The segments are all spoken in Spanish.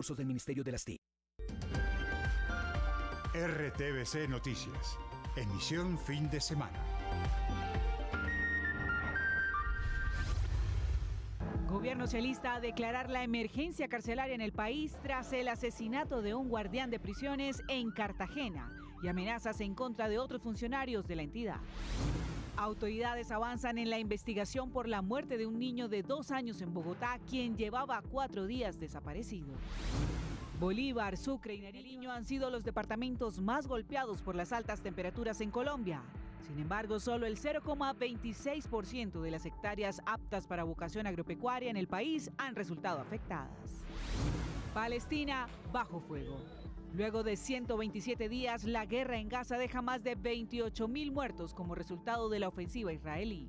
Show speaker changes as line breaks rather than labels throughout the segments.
Recursos del Ministerio de las TIC.
RTBC Noticias. Emisión fin de semana.
Gobierno se alista a declarar la emergencia carcelaria en el país tras el asesinato de un guardián de prisiones en Cartagena y amenazas en contra de otros funcionarios de la entidad. Autoridades avanzan en la investigación por la muerte de un niño de 2 años en Bogotá, quien llevaba 4 días desaparecido. Bolívar, Sucre y Nariño han sido los departamentos más golpeados por las altas temperaturas en Colombia. Sin embargo, solo el 0,26% de las hectáreas aptas para vocación agropecuaria en el país han resultado afectadas. Palestina bajo fuego. Luego de 127 días, la guerra en Gaza deja más de 28.000 muertos como resultado de la ofensiva israelí.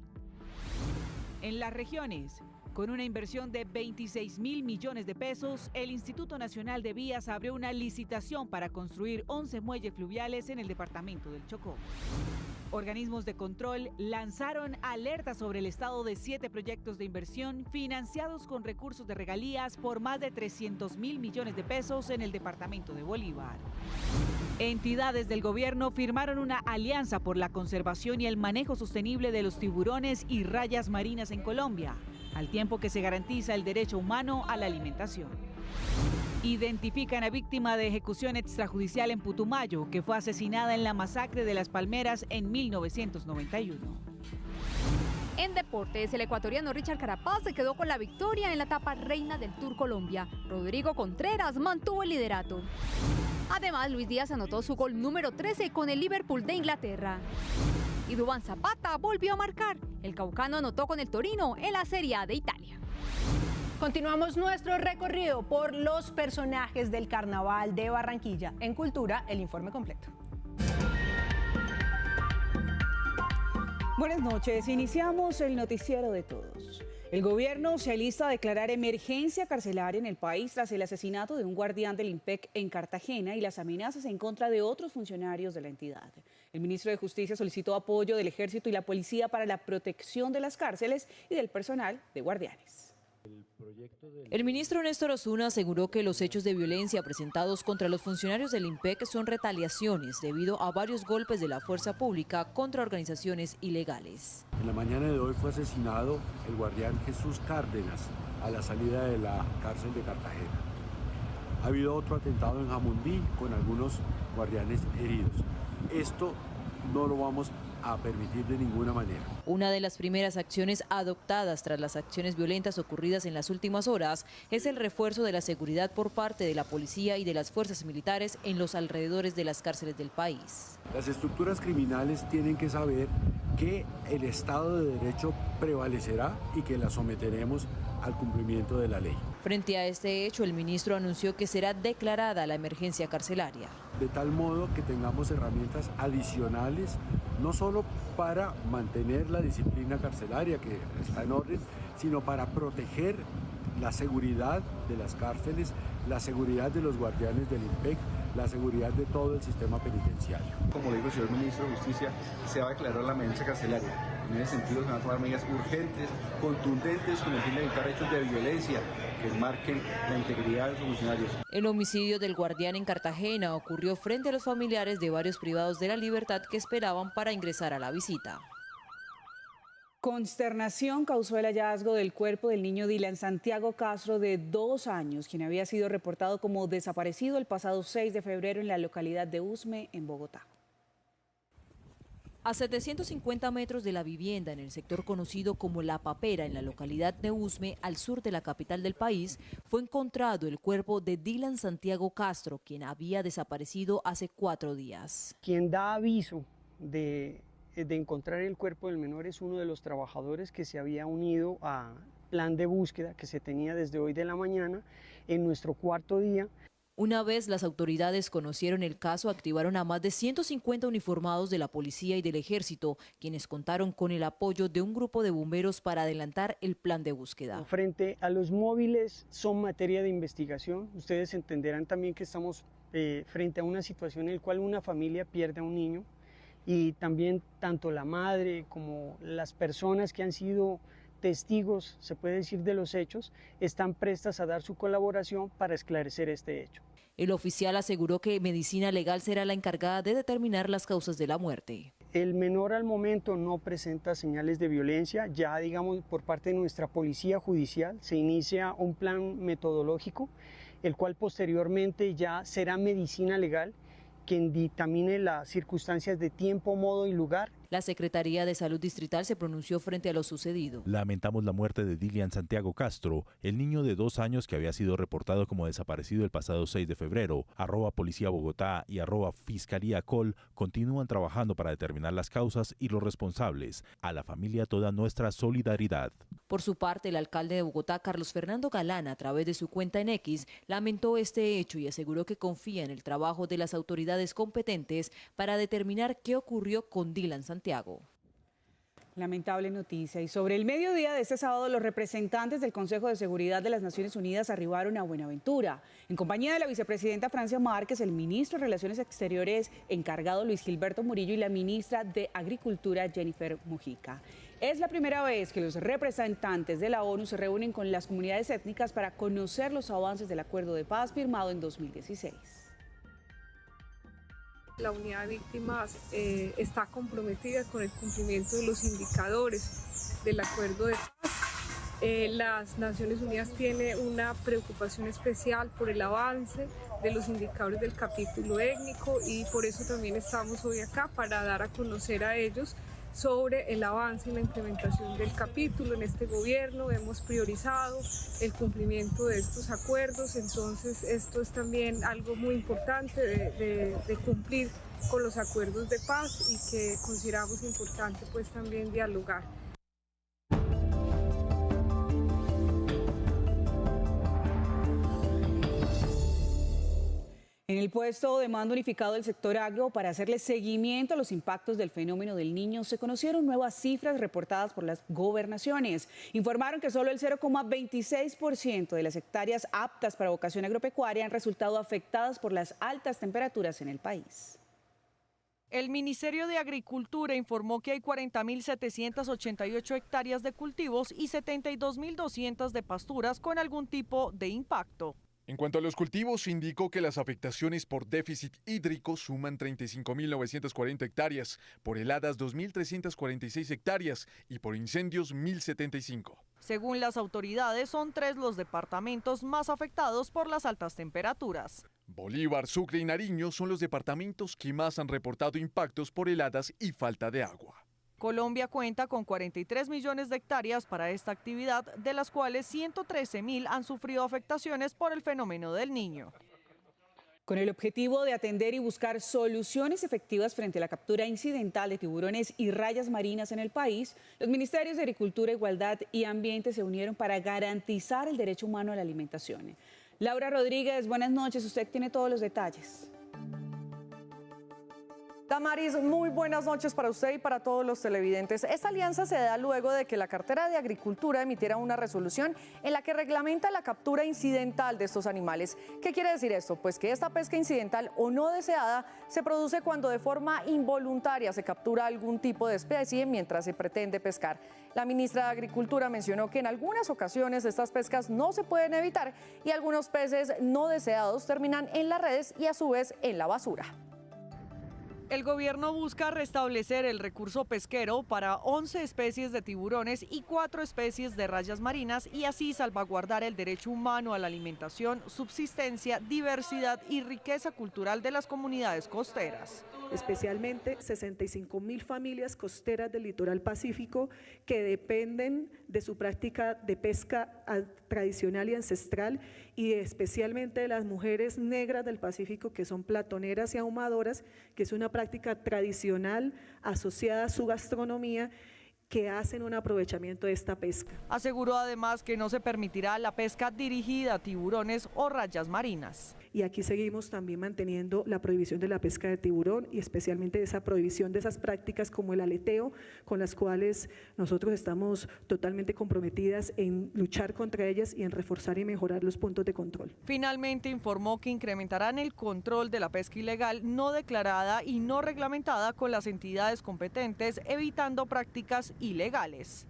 En las regiones, con una inversión de 26.000 millones de pesos, el Instituto Nacional de Vías abrió una licitación para construir 11 muelles fluviales en el departamento del Chocó. Organismos de control lanzaron alertas sobre el estado de 7 proyectos de inversión financiados con recursos de regalías por más de 300.000 millones de pesos en el departamento de Bolívar. Entidades del gobierno firmaron una alianza por la conservación y el manejo sostenible de los tiburones y rayas marinas en Colombia, al tiempo que se garantiza el derecho humano a la alimentación. Identifican a víctima de ejecución extrajudicial en Putumayo, que fue asesinada en la masacre de Las Palmeras en 1991.
En deportes, el ecuatoriano Richard Carapaz se quedó con la victoria en la etapa reina del Tour Colombia. Rodrigo Contreras mantuvo el liderato. Además, Luis Díaz anotó su gol número 13 con el Liverpool de Inglaterra. Y Duván Zapata volvió a marcar. El caucano anotó con el Torino en la Serie A de Italia.
Continuamos nuestro recorrido por los personajes del Carnaval de Barranquilla. En Cultura, el informe completo.
Buenas noches, iniciamos el noticiero de todos. El gobierno se alista a declarar emergencia carcelaria en el país tras el asesinato de un guardián del IMPEC en Cartagena y las amenazas en contra de otros funcionarios de la entidad. El ministro de Justicia solicitó apoyo del Ejército y la Policía para la protección de las cárceles y del personal de guardianes.
El ministro Néstor Osuna aseguró que los hechos de violencia presentados contra los funcionarios del IMPEC son retaliaciones debido a varios golpes de la fuerza pública contra organizaciones ilegales.
En la mañana de hoy fue asesinado el guardián Jesús Cárdenas a la salida de la cárcel de Cartagena. Ha habido otro atentado en Jamundí con algunos guardianes heridos. Esto no lo vamos a permitir de ninguna manera.
Una de las primeras acciones adoptadas tras las acciones violentas ocurridas en las últimas horas es el refuerzo de la seguridad por parte de la policía y de las fuerzas militares en los alrededores de las cárceles del país.
Las estructuras criminales tienen que saber que el Estado de Derecho prevalecerá y que la someteremos al cumplimiento de la ley.
Frente a este hecho, el ministro anunció que será declarada la emergencia carcelaria.
De tal modo que tengamos herramientas adicionales, no solo para mantener la disciplina carcelaria que está en orden, sino para proteger la seguridad de las cárceles, la seguridad de los guardianes del IMPEC, la seguridad de todo el sistema penitenciario.
Como le digo, señor ministro de Justicia, se va a declarar la emergencia carcelaria. En ese sentido se van a tomar medidas urgentes, contundentes, con el fin de evitar hechos de violencia que marquen la integridad de los funcionarios.
El homicidio del guardián en Cartagena ocurrió frente a los familiares de varios privados de la libertad que esperaban para ingresar a la visita.
Consternación causó el hallazgo del cuerpo del niño Dylan Santiago Castro, de 2 años, quien había sido reportado como desaparecido el pasado 6 de febrero en la localidad de Usme, en Bogotá.
A 750 metros de la vivienda, en el sector conocido como La Papera, en la localidad de Usme, al sur de la capital del país, fue encontrado el cuerpo de Dylan Santiago Castro, quien había desaparecido hace 4 días.
Quien da aviso de encontrar el cuerpo del menor es uno de los trabajadores que se había unido a plan de búsqueda que se tenía desde hoy de la mañana en nuestro 4.º día.
Una vez las autoridades conocieron el caso, activaron a más de 150 uniformados de la policía y del ejército, quienes contaron con el apoyo de un grupo de bomberos para adelantar el plan de búsqueda.
Frente a los móviles, son materia de investigación. Ustedes entenderán también que estamos frente a una situación en la cual una familia pierde a un niño, y también tanto la madre como las personas que han sido testigos, se puede decir, de los hechos, están prestas a dar su colaboración para esclarecer este hecho.
El oficial aseguró que Medicina Legal será la encargada de determinar las causas de la muerte.
El menor al momento no presenta señales de violencia, ya digamos por parte de nuestra policía judicial se inicia un plan metodológico, el cual posteriormente ya será Medicina Legal quien dictamine las circunstancias de tiempo, modo y lugar.
La Secretaría de Salud Distrital se pronunció frente a lo sucedido.
Lamentamos la muerte de Dilian Santiago Castro, el niño de 2 años que había sido reportado como desaparecido el pasado 6 de febrero. @Policía Bogotá y @Fiscalía Col continúan trabajando para determinar las causas y los responsables. A la familia toda nuestra solidaridad.
Por su parte, el alcalde de Bogotá, Carlos Fernando Galán, a través de su cuenta en X, lamentó este hecho y aseguró que confía en el trabajo de las autoridades competentes para determinar qué ocurrió con Dilian Santiago.
Lamentable noticia. Y sobre el mediodía de este sábado, los representantes del Consejo de Seguridad de las Naciones Unidas arribaron a Buenaventura, en compañía de la vicepresidenta Francia Márquez, el ministro de Relaciones Exteriores encargado Luis Gilberto Murillo y la ministra de Agricultura Jennifer Mujica. Es la primera vez que los representantes de la ONU se reúnen con las comunidades étnicas para conocer los avances del acuerdo de paz firmado en 2016.
La unidad de víctimas está comprometida con el cumplimiento de los indicadores del acuerdo de paz. Las Naciones Unidas tiene una preocupación especial por el avance de los indicadores del capítulo étnico y por eso también estamos hoy acá para dar a conocer a ellos sobre el avance y la implementación del capítulo. En este gobierno hemos priorizado el cumplimiento de estos acuerdos, entonces esto es también algo muy importante de cumplir con los acuerdos de paz y que consideramos importante pues también dialogar.
En el puesto de mando unificado del sector agro para hacerle seguimiento a los impactos del fenómeno del Niño, se conocieron nuevas cifras reportadas por las gobernaciones. Informaron que solo el 0,26% de las hectáreas aptas para vocación agropecuaria han resultado afectadas por las altas temperaturas en el país.
El Ministerio de Agricultura informó que hay 40.788 hectáreas de cultivos y 72.200 de pasturas con algún tipo de impacto.
En cuanto a los cultivos, indicó que las afectaciones por déficit hídrico suman 35.940 hectáreas, por heladas 2.346 hectáreas y por incendios 1.075.
Según las autoridades, son 3 los departamentos más afectados por las altas temperaturas.
Bolívar, Sucre y Nariño son los departamentos que más han reportado impactos por heladas y falta de agua.
Colombia cuenta con 43 millones de hectáreas para esta actividad, de las cuales 113.000 han sufrido afectaciones por el fenómeno del Niño.
Con el objetivo de atender y buscar soluciones efectivas frente a la captura incidental de tiburones y rayas marinas en el país, los Ministerios de Agricultura, Igualdad y Ambiente se unieron para garantizar el derecho humano a la alimentación. Laura Rodríguez, buenas noches. Usted tiene todos los detalles.
Damaris, muy buenas noches para usted y para todos los televidentes. Esta alianza se da luego de que la cartera de Agricultura emitiera una resolución en la que reglamenta la captura incidental de estos animales. ¿Qué quiere decir esto? Pues que esta pesca incidental o no deseada se produce cuando de forma involuntaria se captura algún tipo de especie mientras se pretende pescar. La ministra de Agricultura mencionó que en algunas ocasiones estas pescas no se pueden evitar y algunos peces no deseados terminan en las redes y a su vez en la basura.
El gobierno busca restablecer el recurso pesquero para 11 especies de tiburones y 4 especies de rayas marinas y así salvaguardar el derecho humano a la alimentación, subsistencia, diversidad y riqueza cultural de las comunidades costeras.
Especialmente 65.000 familias costeras del litoral pacífico que dependen de su práctica de pesca tradicional y ancestral y especialmente de las mujeres negras del Pacífico que son platoneras y ahumadoras, que es una práctica tradicional asociada a su gastronomía, que hacen un aprovechamiento de esta pesca.
Aseguró además que no se permitirá la pesca dirigida a tiburones o rayas marinas.
Y aquí seguimos también manteniendo la prohibición de la pesca de tiburón y especialmente esa prohibición de esas prácticas como el aleteo, con las cuales nosotros estamos totalmente comprometidas en luchar contra ellas y en reforzar y mejorar los puntos de control.
Finalmente informó que incrementarán el control de la pesca ilegal no declarada y no reglamentada con las entidades competentes, evitando prácticas ilegales.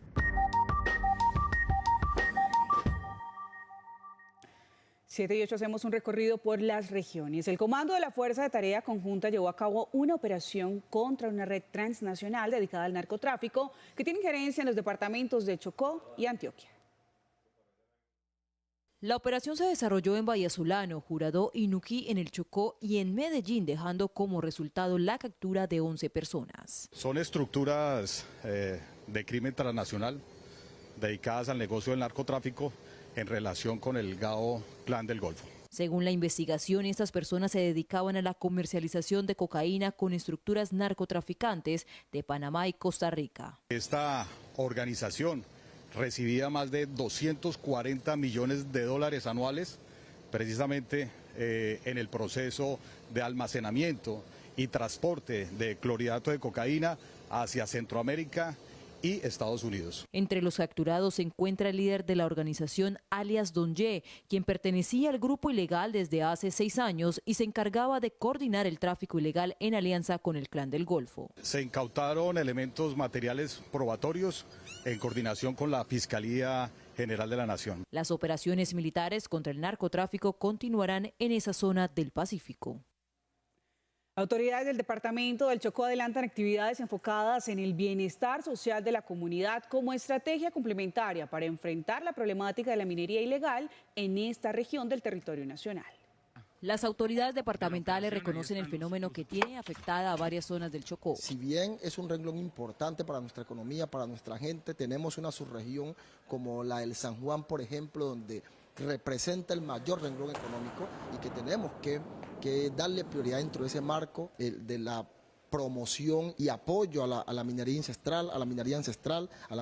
7:08 hacemos un recorrido por las regiones. El Comando de la Fuerza de Tarea Conjunta llevó a cabo una operación contra una red transnacional dedicada al narcotráfico que tiene injerencia en los departamentos de Chocó y Antioquia.
La operación se desarrolló en Vallesolano, Juradó y Nuquí en el Chocó y en Medellín, dejando como resultado la captura de 11 personas.
Son estructuras de crimen transnacional dedicadas al negocio del narcotráfico en relación con el GAO Plan del Golfo.
Según la investigación, estas personas se dedicaban a la comercialización de cocaína con estructuras narcotraficantes de Panamá y Costa Rica.
Esta organización recibía más de 240 millones de dólares anuales precisamente en el proceso de almacenamiento y transporte de clorhidrato de cocaína hacia Centroamérica y Estados Unidos.
Entre los capturados se encuentra el líder de la organización alias Don Ye, quien pertenecía al grupo ilegal desde hace 6 años y se encargaba de coordinar el tráfico ilegal en alianza con el Clan del Golfo.
Se incautaron elementos materiales probatorios en coordinación con la Fiscalía General de la Nación.
Las operaciones militares contra el narcotráfico continuarán en esa zona del Pacífico.
Autoridades del departamento del Chocó adelantan actividades enfocadas en el bienestar social de la comunidad como estrategia complementaria para enfrentar la problemática de la minería ilegal en esta región del territorio nacional.
Las autoridades departamentales reconocen el fenómeno que tiene afectada a varias zonas del Chocó.
Si bien es un renglón importante para nuestra economía, para nuestra gente, tenemos una subregión como la del San Juan, por ejemplo, donde representa el mayor renglón económico y que tenemos que darle prioridad dentro de ese marco de la promoción y apoyo a la minería ancestral, a la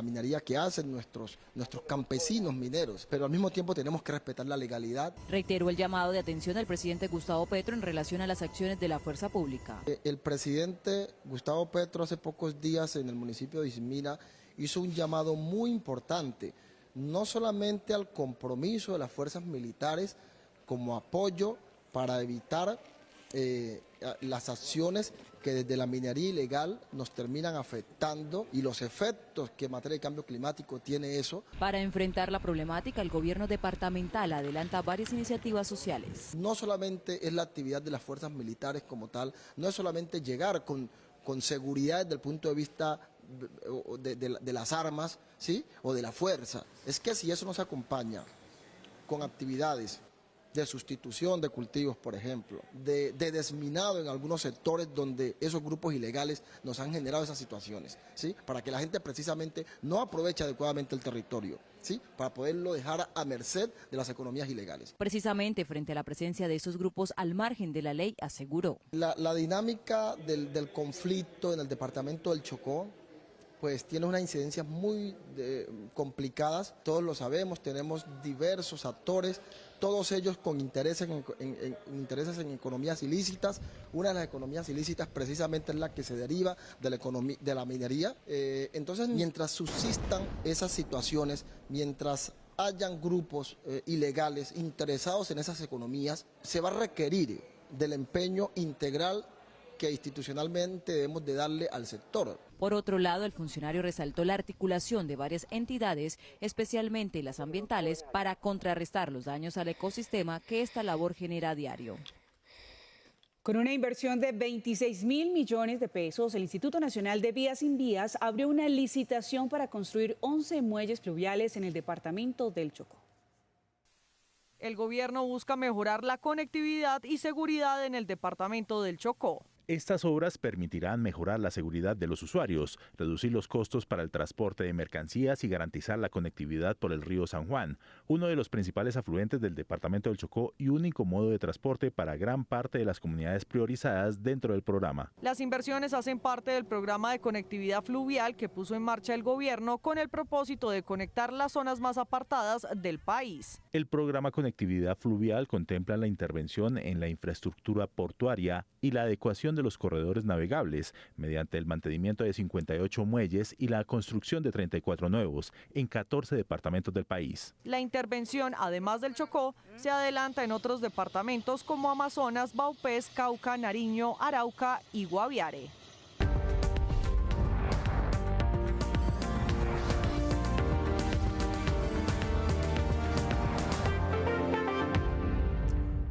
minería que hacen nuestros campesinos mineros, pero al mismo tiempo tenemos que respetar la legalidad.
Reiteró el llamado de atención del presidente Gustavo Petro en relación a las acciones de la fuerza pública.
El presidente Gustavo Petro hace pocos días en el municipio de Ismina hizo un llamado muy importante, no solamente al compromiso de las fuerzas militares como apoyo para evitar las acciones que desde la minería ilegal nos terminan afectando y los efectos que en materia de cambio climático tiene eso.
Para enfrentar la problemática, el gobierno departamental adelanta varias iniciativas sociales.
No solamente es la actividad de las fuerzas militares como tal, no es solamente llegar con seguridad desde el punto de vista de las armas, ¿sí? O de la fuerza. Es que si eso no se acompaña con actividades de sustitución de cultivos, por ejemplo, de desminado en algunos sectores donde esos grupos ilegales nos han generado esas situaciones, ¿sí? Para que la gente precisamente no aproveche adecuadamente el territorio, ¿sí? Para poderlo dejar a merced de las economías ilegales.
Precisamente frente a la presencia de esos grupos al margen de la ley, aseguró.
La dinámica del conflicto en el departamento del Chocó pues tiene unas incidencias muy complicadas, todos lo sabemos, tenemos diversos actores, todos ellos con intereses en economías ilícitas. Una de las economías ilícitas precisamente es la que se deriva de la minería. Entonces, mientras subsistan esas situaciones, mientras hayan grupos ilegales interesados en esas economías, se va a requerir del empeño integral que institucionalmente debemos de darle al sector.
Por otro lado, el funcionario resaltó la articulación de varias entidades, especialmente las ambientales, para contrarrestar los daños al ecosistema que esta labor genera a diario.
Con una inversión de 26.000 millones de pesos, el Instituto Nacional de Vías Sin Vías abrió una licitación para construir 11 muelles fluviales en el departamento del Chocó.
El gobierno busca mejorar la conectividad y seguridad en el departamento del Chocó.
Estas obras permitirán mejorar la seguridad de los usuarios, reducir los costos para el transporte de mercancías y garantizar la conectividad por el río San Juan, uno de los principales afluentes del departamento del Chocó y único modo de transporte para gran parte de las comunidades priorizadas dentro del programa.
Las inversiones hacen parte del programa de conectividad fluvial que puso en marcha el gobierno con el propósito de conectar las zonas más apartadas del país.
El programa Conectividad Fluvial contempla la intervención en la infraestructura portuaria y la adecuación de los corredores navegables mediante el mantenimiento de 58 muelles y la construcción de 34 nuevos en 14 departamentos del país.
La intervención, además del Chocó, se adelanta en otros departamentos como Amazonas, Vaupés, Cauca, Nariño, Arauca y Guaviare.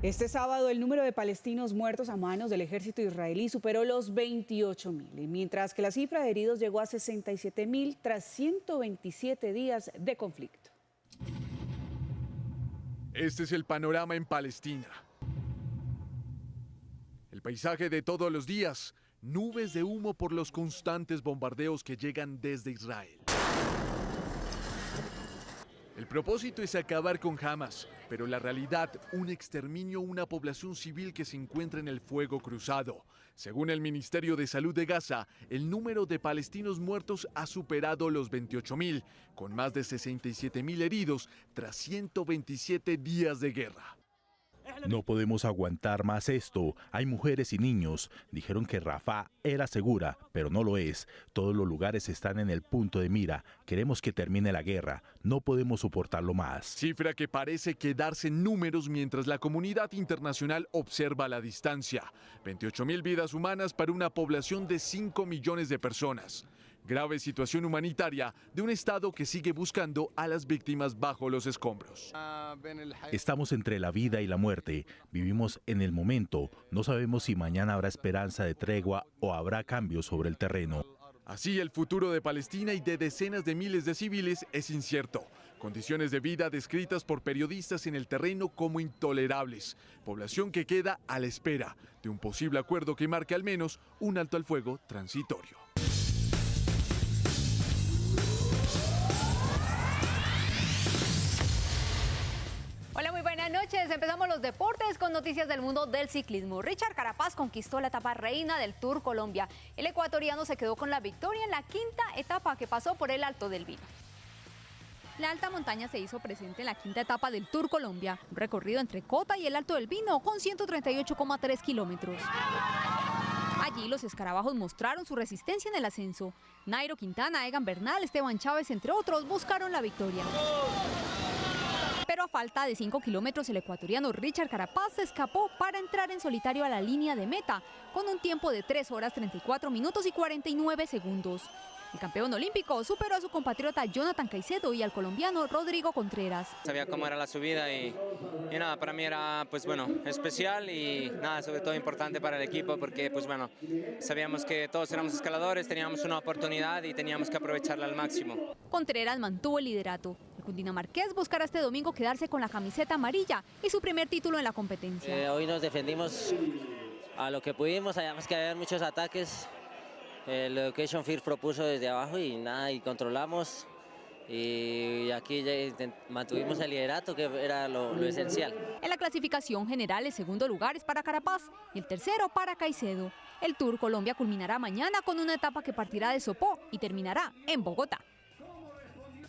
Este sábado el número de palestinos muertos a manos del ejército israelí superó los 28.000, mientras que la cifra de heridos llegó a 67.000 tras 127 días de conflicto.
Este es el panorama en Palestina. El paisaje de todos los días, nubes de humo por los constantes bombardeos que llegan desde Israel. El propósito es acabar con Hamas, pero la realidad, un exterminio a una población civil que se encuentra en el fuego cruzado. Según el Ministerio de Salud de Gaza, el número de palestinos muertos ha superado los 28.000, con más de 67.000 heridos tras 127 días de guerra.
No podemos aguantar más esto. Hay mujeres y niños. Dijeron que Rafah era segura, pero no lo es. Todos los lugares están en el punto de mira. Queremos que termine la guerra. No podemos soportarlo más.
Cifra que parece quedarse en números mientras la comunidad internacional observa la distancia. 28.000 vidas humanas para una población de 5 millones de personas. Grave situación humanitaria de un Estado que sigue buscando a las víctimas bajo los escombros.
Estamos entre la vida y la muerte. Vivimos en el momento. No sabemos si mañana habrá esperanza de tregua o habrá cambios sobre el terreno.
Así, el futuro de Palestina y de decenas de miles de civiles es incierto. Condiciones de vida descritas por periodistas en el terreno como intolerables. Población que queda a la espera de un posible acuerdo que marque al menos un alto al fuego transitorio.
Hola, muy buenas noches. Empezamos los deportes con noticias del mundo del ciclismo. Richard Carapaz conquistó la etapa reina del Tour Colombia. El ecuatoriano se quedó con la victoria en la quinta etapa que pasó por el Alto del Vino. La alta montaña se hizo presente en la quinta etapa del Tour Colombia, un recorrido entre Cota y el Alto del Vino con 138,3 kilómetros. Allí los escarabajos mostraron su resistencia en el ascenso. Nairo Quintana, Egan Bernal, Esteban Chávez, entre otros, buscaron la victoria. Pero a falta de 5 kilómetros, el ecuatoriano Richard Carapaz se escapó para entrar en solitario a la línea de meta, con un tiempo de 3 horas 34 minutos y 49 segundos. El campeón olímpico superó a su compatriota Jonathan Caicedo y al colombiano Rodrigo Contreras.
Sabía cómo era la subida y nada, para mí era especial y nada, sobre todo importante para el equipo porque sabíamos que todos éramos escaladores, teníamos una oportunidad y teníamos que aprovecharla al máximo.
Contreras mantuvo el liderato. El cundinamarqués buscará este domingo quedarse con la camiseta amarilla y su primer título en la competencia.
Hoy nos defendimos a lo que pudimos, sabíamos que había muchos ataques. El Education First propuso desde abajo y controlamos y aquí ya mantuvimos el liderato, que era lo esencial.
En la clasificación general, el segundo lugar es para Carapaz y el tercero para Caicedo. El Tour Colombia culminará mañana con una etapa que partirá de Sopó y terminará en Bogotá.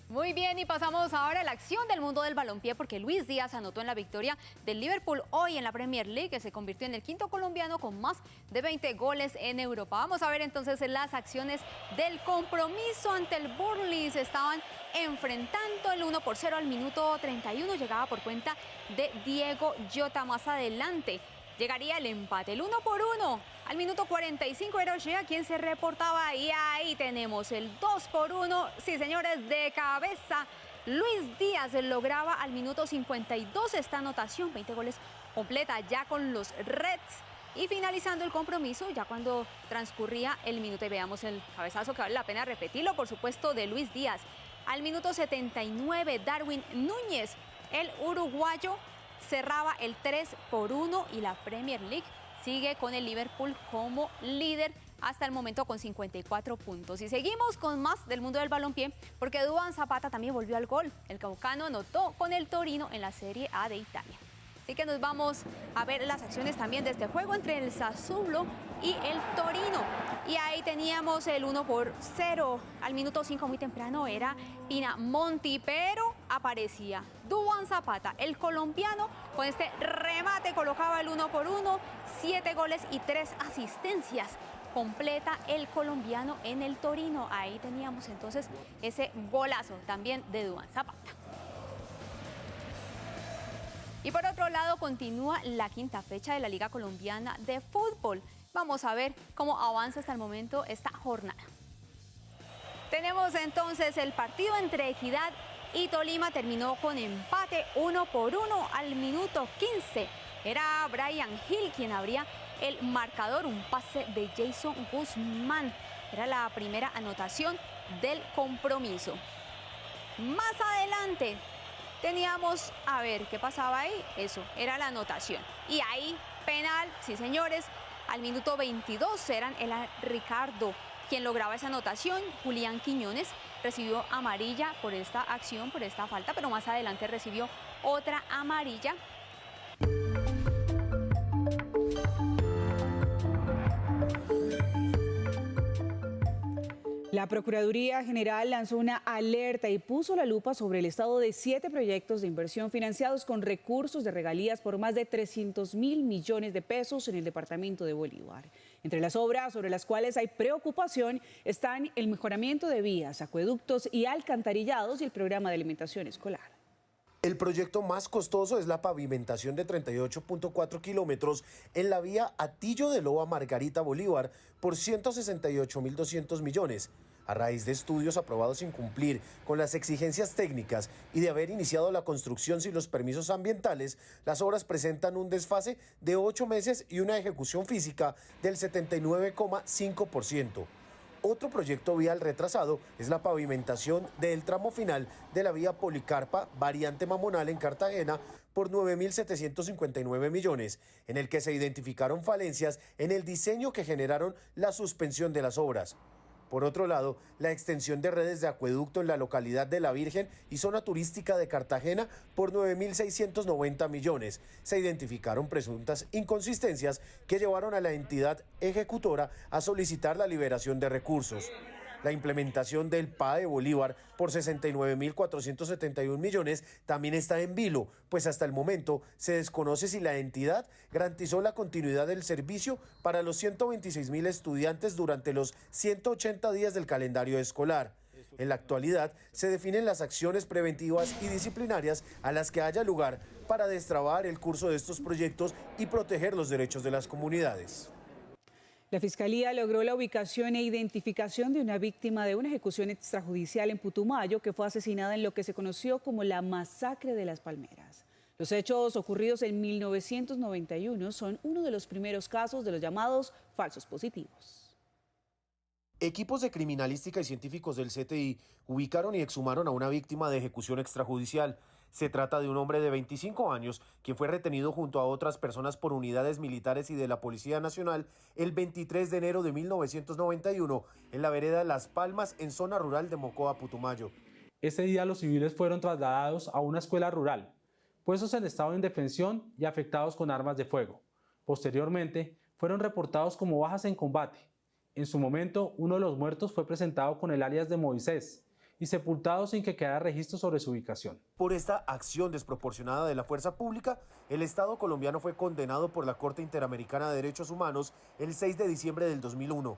Muy bien, y pasamos ahora a la acción del mundo del balompié porque Luis Díaz anotó en la victoria del Liverpool hoy en la Premier League, que se convirtió en el quinto colombiano con más de 20 goles en Europa. Vamos a ver entonces las acciones del compromiso ante el Burnley. Se estaban enfrentando el 1-0 al minuto 31, llegaba por cuenta de Diego Jota. Más adelante llegaría el empate, el 1-1. Al minuto 45 era Ochea quien se reportaba y ahí tenemos el 2-1. Sí, señores, de cabeza. Luis Díaz lograba al minuto 52 esta anotación, 20 goles completa ya con los Reds. Y finalizando el compromiso, ya cuando transcurría el minuto, y veamos el cabezazo que vale la pena repetirlo, por supuesto, de Luis Díaz. Al minuto 79, Darwin Núñez, el uruguayo, cerraba el 3-1 y la Premier League sigue con el Liverpool como líder hasta el momento con 54 puntos. Y seguimos con más del mundo del balompié porque Duván Zapata también volvió al gol. El caucano anotó con el Torino en la Serie A de Italia. Así que nos vamos a ver las acciones también de este juego entre el Sassuolo y el Torino. Y ahí teníamos el 1-0. Al minuto 5 muy temprano era Pinamonti, pero aparecía Duván Zapata, el colombiano, con este remate colocaba el 1-1, 7 goles y 3 asistencias. Completa el colombiano en el Torino. Ahí teníamos entonces ese golazo también de Duván Zapata. Y por otro lado continúa la quinta fecha de la Liga Colombiana de Fútbol. Vamos a ver cómo avanza hasta el momento esta jornada. Tenemos entonces el partido entre Equidad y Tolima, terminó con empate 1-1 al minuto 15. Era Brian Hill quien abría el marcador, un pase de Jason Guzmán. Era la primera anotación del compromiso. Más adelante teníamos, a ver, ¿qué pasaba ahí? Eso, era la anotación. Y ahí, penal, sí señores, al minuto 22 era Ricardo quien lograba esa anotación. Julián Quiñones recibió amarilla por esta acción, por esta falta, pero más adelante recibió otra amarilla.
La Procuraduría General lanzó una alerta y puso la lupa sobre el estado de 7 proyectos de inversión financiados con recursos de regalías por más de 300.000 millones de pesos en el departamento de Bolívar. Entre las obras sobre las cuales hay preocupación están el mejoramiento de vías, acueductos y alcantarillados y el programa de alimentación escolar.
El proyecto más costoso es la pavimentación de 38.4 kilómetros en la vía Atillo de Loa Margarita Bolívar por 168.200 millones. A raíz de estudios aprobados sin cumplir con las exigencias técnicas y de haber iniciado la construcción sin los permisos ambientales, las obras presentan un desfase de 8 meses y una ejecución física del 79,5%. Otro proyecto vial retrasado es la pavimentación del tramo final de la vía Policarpa, variante Mamonal en Cartagena, por 9.759 millones, en el que se identificaron falencias en el diseño que generaron la suspensión de las obras. Por otro lado, la extensión de redes de acueducto en la localidad de La Virgen y zona turística de Cartagena por 9.690 millones. Se identificaron presuntas inconsistencias que llevaron a la entidad ejecutora a solicitar la liberación de recursos. La implementación del PAE Bolívar por 69.471 millones también está en vilo, pues hasta el momento se desconoce si la entidad garantizó la continuidad del servicio para los 126.000 estudiantes durante los 180 días del calendario escolar. En la actualidad se definen las acciones preventivas y disciplinarias a las que haya lugar para destrabar el curso de estos proyectos y proteger los derechos de las comunidades.
La Fiscalía logró la ubicación e identificación de una víctima de una ejecución extrajudicial en Putumayo que fue asesinada en lo que se conoció como la masacre de las Palmeras. Los hechos ocurridos en 1991 son uno de los primeros casos de los llamados falsos positivos.
Equipos de criminalística y científicos del CTI ubicaron y exhumaron a una víctima de ejecución extrajudicial. Se trata de un hombre de 25 años quien fue retenido junto a otras personas por unidades militares y de la Policía Nacional el 23 de enero de 1991 en la vereda Las Palmas, en zona rural de Mocoa, Putumayo.
Ese día los civiles fueron trasladados a una escuela rural, puestos en estado de indefensión y afectados con armas de fuego. Posteriormente, fueron reportados como bajas en combate. En su momento, uno de los muertos fue presentado con el alias de Moisés y sepultado sin que quedara registro sobre su ubicación.
Por esta acción desproporcionada de la fuerza pública, el Estado colombiano fue condenado por la Corte Interamericana de Derechos Humanos el 6 de diciembre del 2001.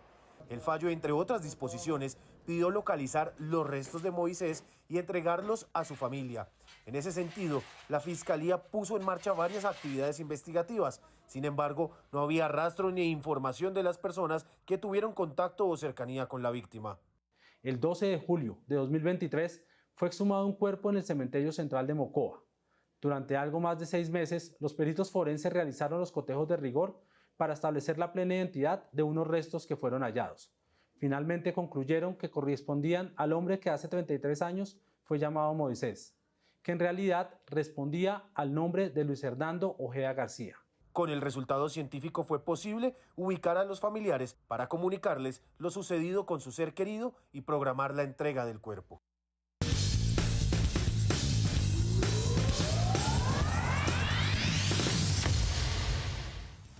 El fallo, entre otras disposiciones, pidió localizar los restos de Moisés y entregarlos a su familia. En ese sentido, la Fiscalía puso en marcha varias actividades investigativas. Sin embargo, no había rastro ni información de las personas que tuvieron contacto o cercanía con la víctima.
El 12 de julio de 2023 fue exhumado un cuerpo en el cementerio central de Mocoa. Durante algo más de 6 meses, los peritos forenses realizaron los cotejos de rigor para establecer la plena identidad de unos restos que fueron hallados. Finalmente concluyeron que correspondían al hombre que hace 33 años fue llamado Moisés, que en realidad respondía al nombre de Luis Hernando Ojeda García.
Con el resultado científico fue posible ubicar a los familiares para comunicarles lo sucedido con su ser querido y programar la entrega del cuerpo.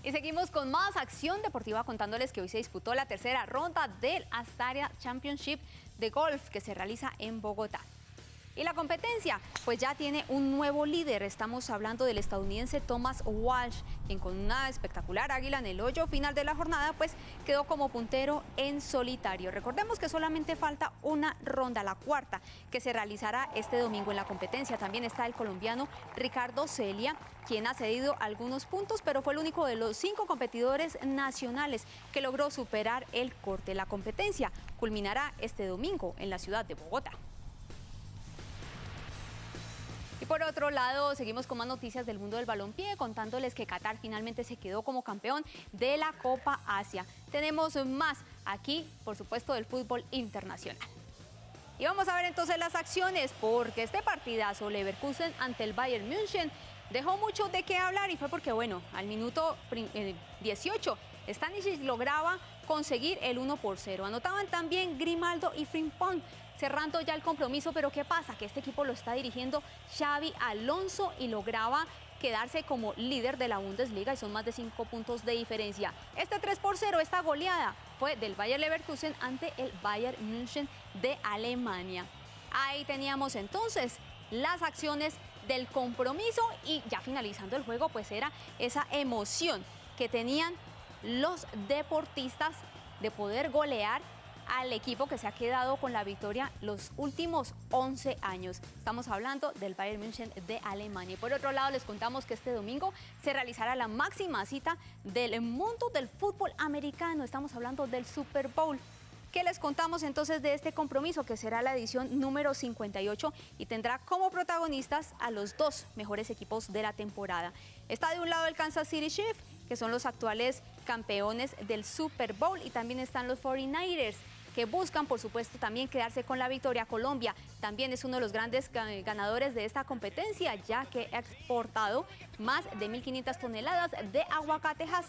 Y seguimos con más acción deportiva contándoles que hoy se disputó la tercera ronda del Astaria Championship de golf que se realiza en Bogotá. Y la competencia pues ya tiene un nuevo líder. Estamos hablando del estadounidense Thomas Walsh, quien con una espectacular águila en el hoyo final de la jornada pues quedó como puntero en solitario. Recordemos que solamente falta una ronda, la cuarta, que se realizará este domingo en la competencia. También está el colombiano Ricardo Celia, quien ha cedido algunos puntos, pero fue el único de los 5 competidores nacionales que logró superar el corte. La competencia culminará este domingo en la ciudad de Bogotá. Y por otro lado, seguimos con más noticias del mundo del balompié, contándoles que Qatar finalmente se quedó como campeón de la Copa Asia. Tenemos más aquí, por supuesto, del fútbol internacional. Y vamos a ver entonces las acciones, porque este partidazo Leverkusen ante el Bayern München dejó mucho de qué hablar, y fue porque, bueno, al minuto 18, Stanisic lograba conseguir el 1-0. Anotaban también Grimaldo y Frimpong, cerrando ya el compromiso, pero ¿qué pasa? Que este equipo lo está dirigiendo Xabi Alonso y lograba quedarse como líder de la Bundesliga y son más de 5 puntos de diferencia. Este 3-0, esta goleada, fue del Bayer Leverkusen ante el Bayern München de Alemania. Ahí teníamos entonces las acciones del compromiso y ya finalizando el juego, pues era esa emoción que tenían los deportistas de poder golear al equipo que se ha quedado con la victoria los últimos 11 años. Estamos hablando del Bayern München de Alemania. Y por otro lado, les contamos que este domingo se realizará la máxima cita del mundo del fútbol americano. Estamos hablando del Super Bowl. ¿Qué les contamos entonces de este compromiso, que será la edición número 58 y tendrá como protagonistas a los dos mejores equipos de la temporada? Está de un lado el Kansas City Chiefs, que son los actuales campeones del Super Bowl, y también están los 49ers, que buscan, por supuesto, también quedarse con la victoria. Colombia también es uno de los grandes ganadores de esta competencia, ya que ha exportado más de 1.500 toneladas de aguacatejas,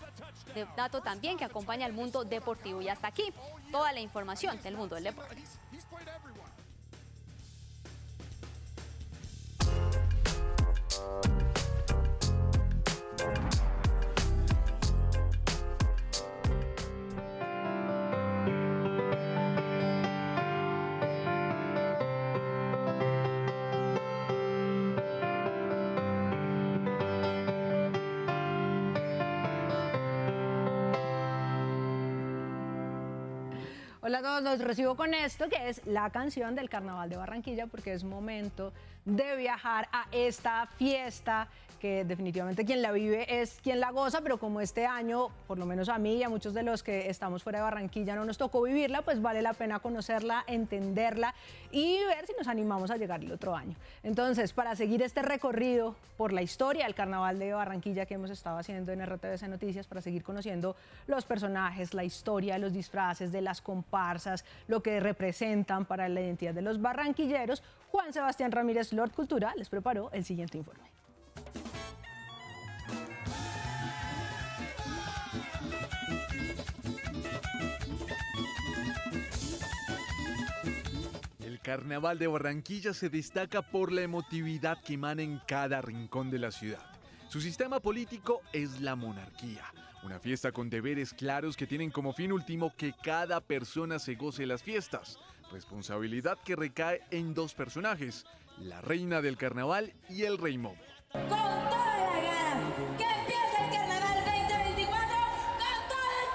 de dato también que acompaña al mundo deportivo. Y hasta aquí toda la información del mundo del deporte.
Hola a todos, los recibo con esto, que es la canción del Carnaval de Barranquilla, porque es momento de viajar a esta fiesta que definitivamente quien la vive es quien la goza, pero como este año, por lo menos a mí y a muchos de los que estamos fuera de Barranquilla no nos tocó vivirla, pues vale la pena conocerla, entenderla y ver si nos animamos a llegar el otro año. Entonces, para seguir este recorrido por la historia del Carnaval de Barranquilla que hemos estado haciendo en RTVC Noticias, para seguir conociendo los personajes, la historia, los disfraces de las comparsas, lo que representan para la identidad de los barranquilleros, Juan Sebastián Ramírez, Lord Cultura, les preparó el siguiente informe.
El Carnaval de Barranquilla se destaca por la emotividad que emana en cada rincón de la ciudad. Su sistema político es la monarquía, una fiesta con deberes claros que tienen como fin último que cada persona se goce las fiestas, responsabilidad que recae en dos personajes, la reina del carnaval y el rey momo.
¡Con toda la gana! ¡Que empiece el Carnaval 2024 con todo el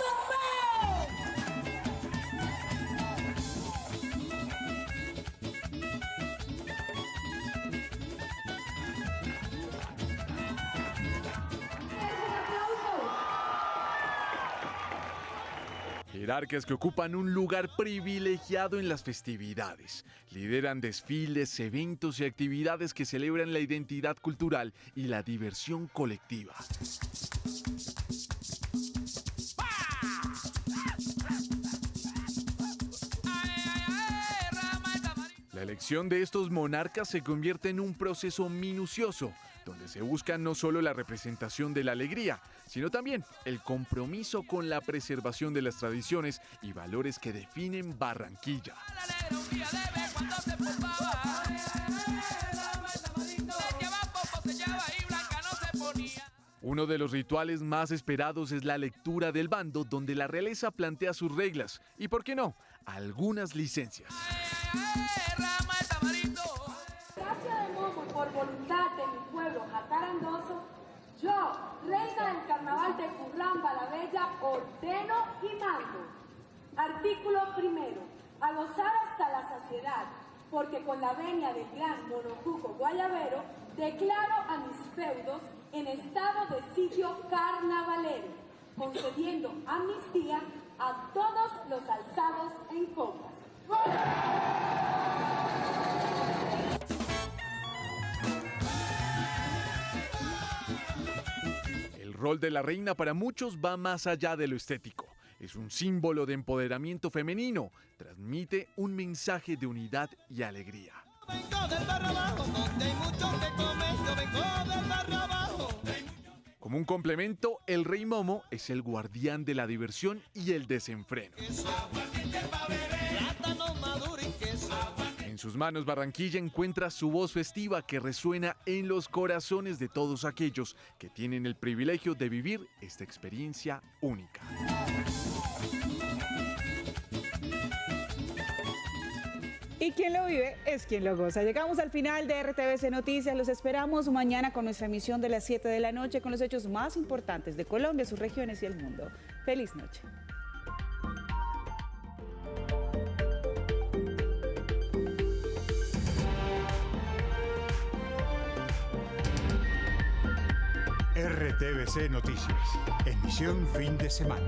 Jerarcas que ocupan un lugar privilegiado en las festividades. Lideran desfiles, eventos y actividades que celebran la identidad cultural y la diversión colectiva. La elección de estos monarcas se convierte en un proceso minucioso, donde se busca no solo la representación de la alegría, sino también el compromiso con la preservación de las tradiciones y valores que definen Barranquilla. Uno de los rituales más esperados es la lectura del bando, donde la realeza plantea sus reglas y, ¿por qué no?, algunas licencias.
Gracias de Momo y por voluntad de mi pueblo jacarandoso, yo, reina del Carnaval de Curramba la Bella, ordeno y mando. Artículo primero, a gozar hasta la saciedad, porque con la venia del gran monocuco guayabero, declaro a mis feudos en estado de sitio carnavalero, concediendo amnistía a todos los alzados en copas.
rol de la reina para muchos va más allá de lo estético. Es un símbolo de empoderamiento femenino. Transmite un mensaje de unidad y alegría. Como un complemento, el Rey Momo es el guardián de la diversión y el desenfreno. En sus manos, Barranquilla encuentra su voz festiva que resuena en los corazones de todos aquellos que tienen el privilegio de vivir esta experiencia única.
Y quien lo vive es quien lo goza. Llegamos al final de RTVC Noticias. Los esperamos mañana con nuestra emisión de las 7 de la noche con los hechos más importantes de Colombia, sus regiones y el mundo. Feliz noche.
RTVC Noticias, emisión fin de semana.